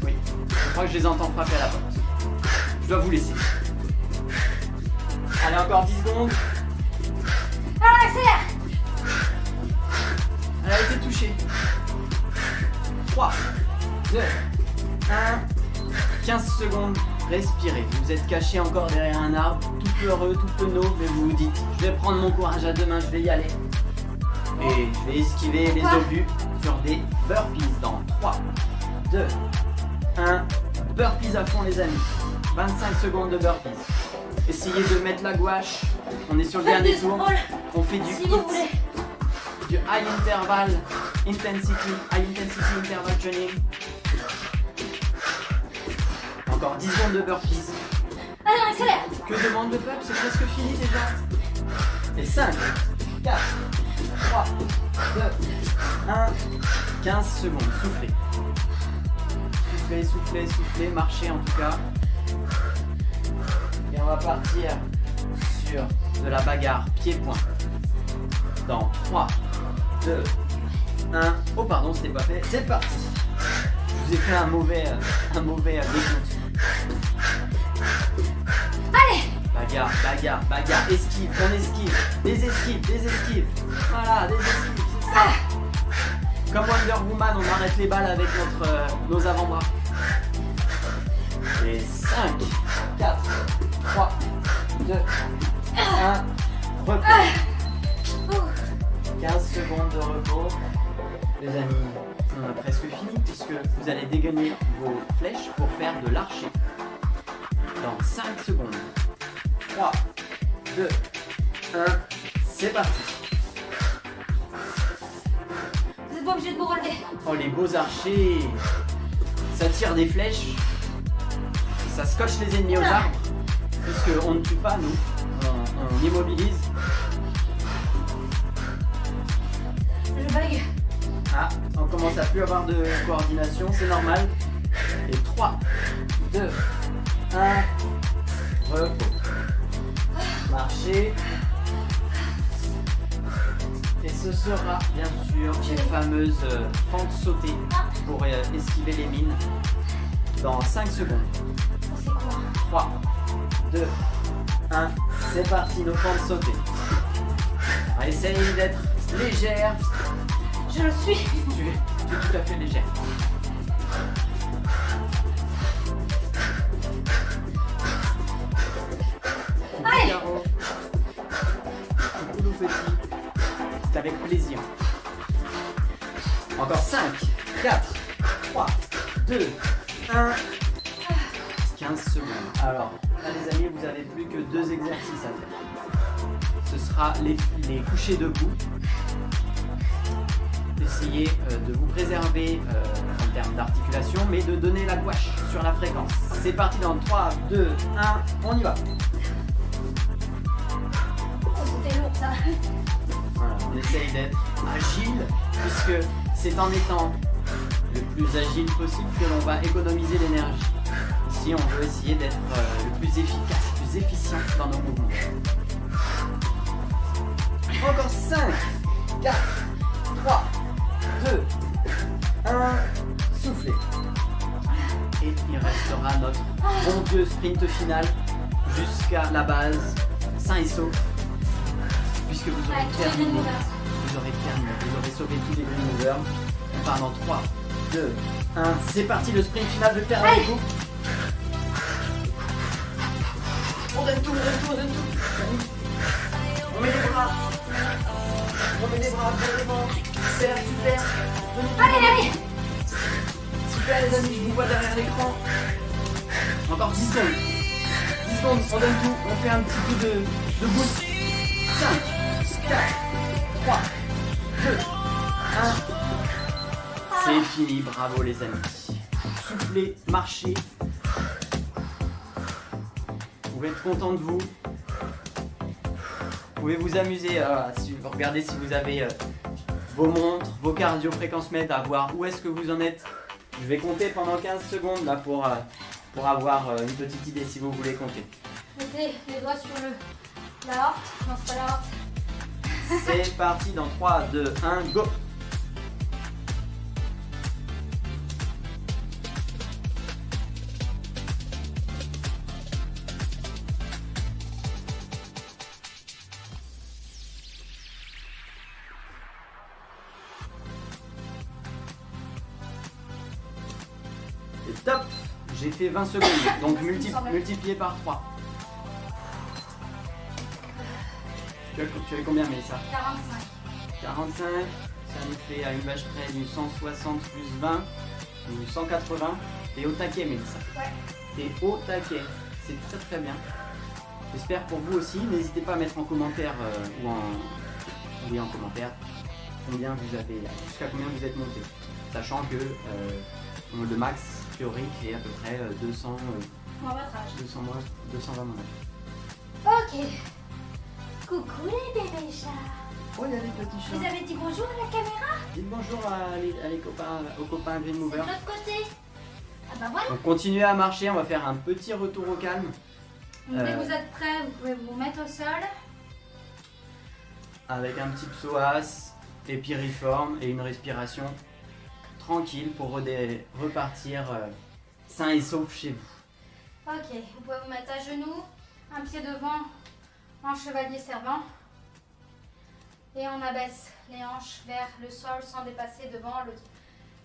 Oui, je crois que je les entends frapper à la porte. Je dois vous laisser. Allez, encore 10 secondes. Alors, on accélère. Elle a été touchée. 3, 2, 1. 15 secondes. Respirez. Vous êtes caché encore derrière un arbre, tout peureux, tout penaud, mais vous vous dites, je vais prendre mon courage à deux mains, je vais y aller. Et je vais esquiver les obus sur des burpees dans 3, 2, 1. Burpees à fond les amis. 25 secondes de burpees. Essayez de mettre la gouache. On est sur le Faites dernier des tour. épaules, On fait du si vous HIIT, voulez. du high interval intensity, interval training. Encore 10 secondes de burpees. Allez, on accélère. Que demande le peuple? C'est presque fini déjà. Et 5, 4, 3, 2, 1. 15 secondes. Soufflez. Soufflez. Marchez en tout cas. Et on va partir sur de la bagarre pied-point. Dans 3, 2, 1. Oh pardon, c'était pas fait. C'est parti. Je vous ai fait un mauvais décompte. Allez. Bagarre, esquive, on esquive, des esquives. Voilà, des esquives, c'est ça. Comme Wonder Woman, on arrête les balles avec nos avant-bras. Et 5, 4, 3, 2, 1. Repos. 15 secondes de repos. Les amis, on a presque fini puisque vous allez dégainer vos flèches pour faire de l'archer. Dans 5 secondes. 3, 2, 1, c'est parti. Vous n'êtes pas obligé de vous relever. Oh les beaux archers. Ça tire des flèches. Ça scotche les ennemis aux arbres. Puisqu'on ne tue pas nous. On immobilise. Je bug. Ah, on commence à plus avoir de coordination, c'est normal. Et 3, 2, 1, repos. Marchez. Et ce sera bien sûr les fameuses pentes sautées pour esquiver les mines dans 5 secondes. C'est quoi? 3, 2, 1, c'est parti nos pentes sautées. On va essayer d'être légère. Je le suis. Tu es tout à fait légère. Allez. Caro. Coucou petit. C'est avec plaisir. Encore 5, 4, 3, 2, 1. 15 secondes. Alors, là les amis, vous avez plus que 2 exercices à faire. Ce sera les couchers debout. Essayez de vous préserver en termes d'articulation, mais de donner la gouache sur la fréquence. C'est parti dans 3, 2, 1, on y va. Oh, c'était lourd ça. Voilà, on essaye d'être agile, puisque c'est en étant le plus agile possible que l'on va économiser l'énergie. Ici, on veut essayer d'être le plus efficace, le plus efficient dans nos mouvements. Encore 5, 4, 3, 2, 1, soufflez. Et il restera notre bon vieux sprint final jusqu'à la base, sain et sauf, puisque vous aurez Ouais, terminé, aurez terminé, vous aurez sauvé tous les Green Movers. On part dans 3, 2, 1, c'est parti, le sprint final de terre avec vous. On donne tout, on donne tout, on donne tout. On met les bras. On met les bras, vraiment. Super, super. Allez, allez. Super les amis, je vous vois derrière l'écran. Encore 10 secondes. 10 secondes, on donne tout. On fait un petit coup de boost. 5, 4, 3, 2, 1. C'est fini, bravo les amis. Soufflez, marchez. Vous pouvez être content de vous. Vous pouvez vous amuser, si vous regardez si vous avez vos montres, vos cardio-fréquence-mètres, à voir où est-ce que vous en êtes. Je vais compter pendant 15 secondes là pour avoir une petite idée si vous voulez compter. Mettez les doigts sur la horte. Non, c'est pas la horte. C'est parti dans 3, 2, 1, go! Et top! J'ai fait 20 secondes, donc multiplié par 3. Tu as combien, Mélissa? 45. 45, ça nous fait à une vache près du 160 plus 20, du 180. T'es au taquet, Mélissa. Ouais. T'es au taquet, c'est très très bien. J'espère pour vous aussi. N'hésitez pas à mettre en commentaire en commentaire combien vous avez, jusqu'à combien vous êtes monté. Sachant que le max théorique est à peu près 200, Moi, votre âge. 220 moins. Ok. Coucou les bébés chats. Oh, il y a des petits chats. Vous avez dit bonjour à la caméra? Dites bonjour aux copains Green C'est Mover. de l'autre côté. Ah bah voilà. Donc continuez à marcher, on va faire un petit retour au calme. Donc, dès que vous êtes prêts, vous pouvez vous mettre au sol. Avec un petit psoas, épiriforme et une respiration tranquille pour repartir sain et sauf chez vous. Ok, vous pouvez vous mettre à genoux, un pied devant en chevalier servant. Et on abaisse les hanches vers le sol sans dépasser devant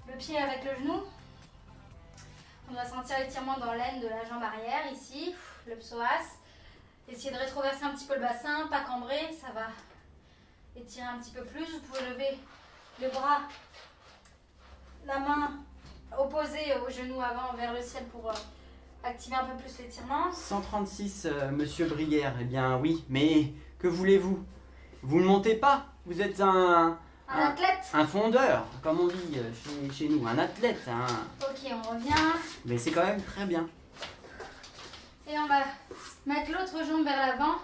le pied avec le genou. On va sentir l'étirement dans l'aine de la jambe arrière ici, le psoas. Essayez de rétroverser un petit peu le bassin, pas cambrer, ça va étirer un petit peu plus. Vous pouvez lever le bras, la main opposée au genou avant vers le ciel pour activer un peu plus l'étirement. 136, monsieur Brière, eh bien oui, mais que voulez-vous? Vous ne montez pas, vous êtes un athlète. Un fondeur, comme on dit chez nous, un athlète. Ok, on revient. Mais c'est quand même très bien. Et on va mettre l'autre jambe vers l'avant.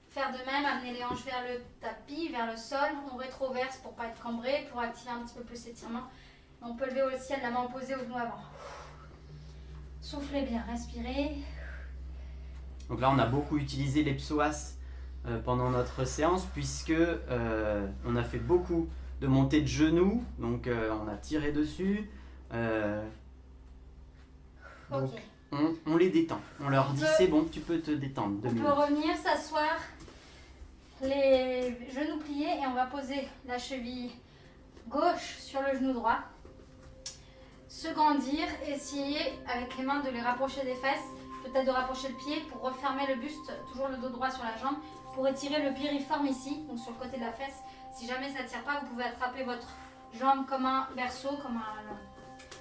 Faire de même, amener les hanches vers le tapis, vers le sol. On rétroverse pour pas être cambré, pour activer un petit peu plus l'étirement. On peut lever au ciel la main opposée au genou avant. Soufflez bien, respirez. Donc là, on a beaucoup utilisé les psoas pendant notre séance puisque on a fait beaucoup de montées de genoux. Donc on a tiré dessus. Donc, Ok. on les détend. On leur dit c'est bon, tu peux te détendre. On peut revenir s'asseoir, les genoux pliés et on va poser la cheville gauche sur le genou droit. Se grandir, essayer avec les mains de les rapprocher des fesses, peut-être de rapprocher le pied pour refermer le buste, toujours le dos droit sur la jambe, pour étirer le piriforme ici, donc sur le côté de la fesse. Si jamais ça ne tire pas, vous pouvez attraper votre jambe comme un berceau,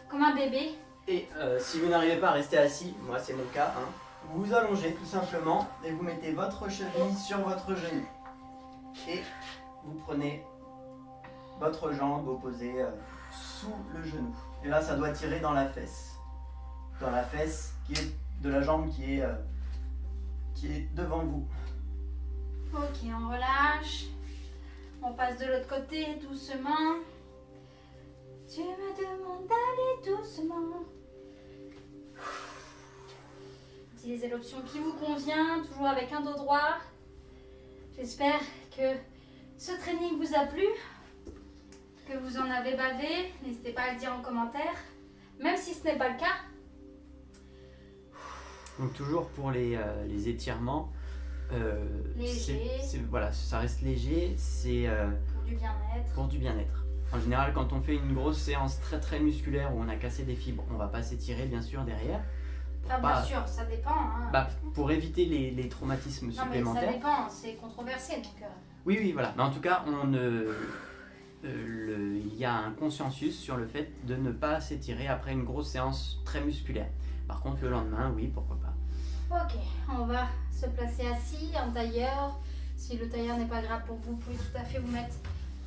comme un bébé. Et si vous n'arrivez pas à rester assis, moi c'est mon cas, vous vous allongez tout simplement et vous mettez votre cheville sur votre genou. Et vous prenez votre jambe opposée sous le genou. Et là ça doit tirer dans la fesse. Dans la fesse qui est de la jambe qui est devant vous. Ok, on relâche. On passe de l'autre côté doucement. Tu me demandes d'aller doucement. Utilisez l'option qui vous convient, toujours avec un dos droit. J'espère que ce training vous a plu, que vous en avez bavé. N'hésitez pas à le dire en commentaire, même si ce n'est pas le cas. Donc toujours pour les étirements, Léger. voilà, ça reste léger. C'est Pour du bien-être. Pour du bien-être. En général, quand on fait une grosse séance très musculaire où on a cassé des fibres, on va pas s'étirer bien sûr derrière. Bien sûr, ça dépend. Hein. Pour éviter les traumatismes supplémentaires. Mais ça dépend, c'est controversé. Donc, Oui, voilà. Mais en tout cas, il y a un consensus sur le fait de ne pas s'étirer après une grosse séance très musculaire. Par contre, le lendemain, oui, pourquoi pas. Ok, on va se placer assis en tailleur. Si le tailleur n'est pas grave pour vous, vous pouvez tout à fait vous mettre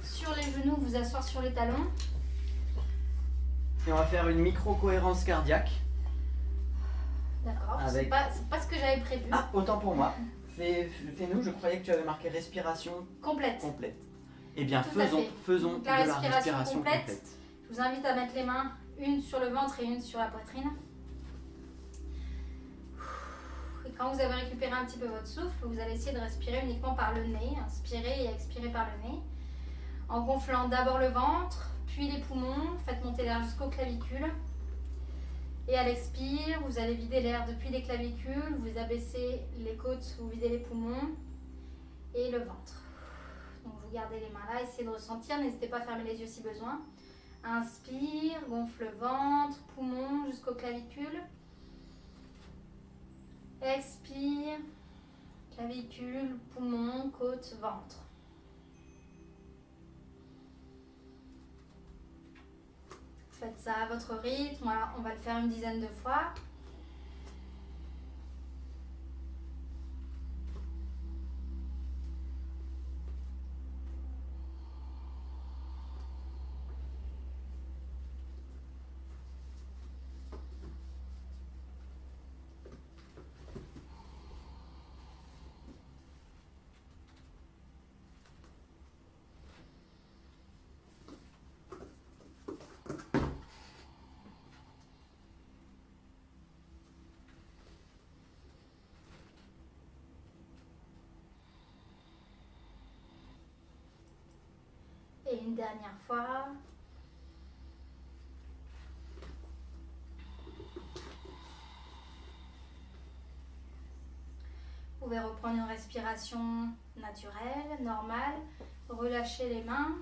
sur les genoux, vous asseoir sur les talons. Et on va faire une micro-cohérence cardiaque. D'accord, c'est pas ce que j'avais prévu. Ah, autant pour moi. Fais-nous, je croyais que tu avais marqué respiration complète. Eh bien, faisons donc, la respiration complète. Je vous invite à mettre les mains, une sur le ventre et une sur la poitrine. Et quand vous avez récupéré un petit peu votre souffle, vous allez essayer de respirer uniquement par le nez. Inspirez et expirez par le nez. En gonflant d'abord le ventre, puis les poumons. Faites monter l'air jusqu'aux clavicules. Et à l'expire, vous allez vider l'air depuis les clavicules. Vous abaissez les côtes, vous videz les poumons et le ventre. Donc vous gardez les mains là, essayez de ressentir. N'hésitez pas à fermer les yeux si besoin. Inspire, gonfle le ventre, poumons jusqu'aux clavicules. Expire, clavicule, poumon, côte, ventre. Faites ça à votre rythme. Voilà, on va le faire une dizaine de fois. Et une dernière fois. Vous pouvez reprendre une respiration naturelle, normale. Relâchez les mains.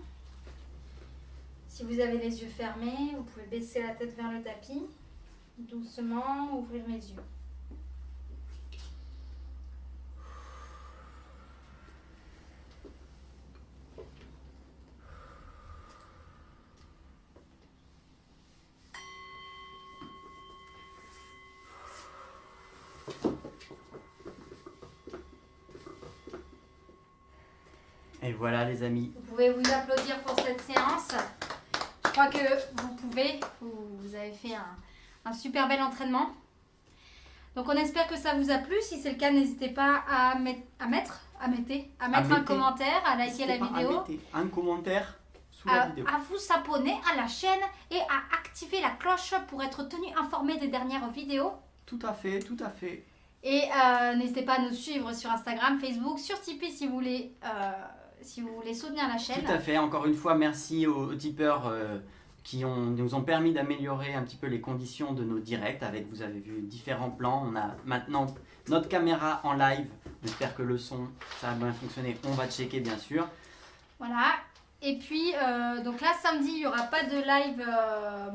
Si vous avez les yeux fermés, vous pouvez baisser la tête vers le tapis. Doucement, ouvrir les yeux. Et voilà les amis. Vous pouvez vous applaudir pour cette séance. Je crois que vous avez fait un super bel entraînement. Donc on espère que ça vous a plu. Si c'est le cas, n'hésitez pas à mettre un commentaire, à liker la vidéo. Un commentaire sous la vidéo. À vous abonner à la chaîne et à activer la cloche pour être tenu informé des dernières vidéos. Tout à fait. Et n'hésitez pas à nous suivre sur Instagram, Facebook, sur Tipeee si vous voulez soutenir la chaîne. Tout à fait. Encore une fois, merci aux tipeurs qui nous ont permis d'améliorer un petit peu les conditions de nos directs. Vous avez vu différents plans. On a maintenant notre caméra en live. J'espère que le son, ça a bien fonctionné. On va checker bien sûr. Voilà. Et puis, donc là, samedi, il n'y aura pas de live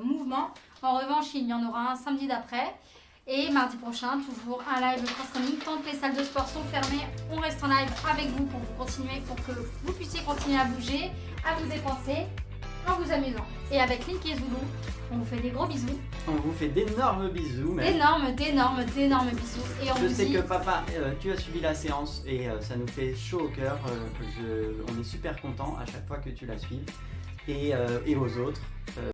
mouvement. En revanche, il y en aura un samedi d'après. Et mardi prochain, toujours un live cross-training. Tant que les salles de sport sont fermées, on reste en live avec vous pour que vous puissiez continuer à bouger, à vous dépenser en vous amusant. Et avec Link et Zulu, on vous fait des gros bisous. On vous fait d'énormes bisous. D'énormes bisous. Et je sais que papa, tu as suivi la séance et ça nous fait chaud au cœur. On est super contents à chaque fois que tu la suives. Et aux autres.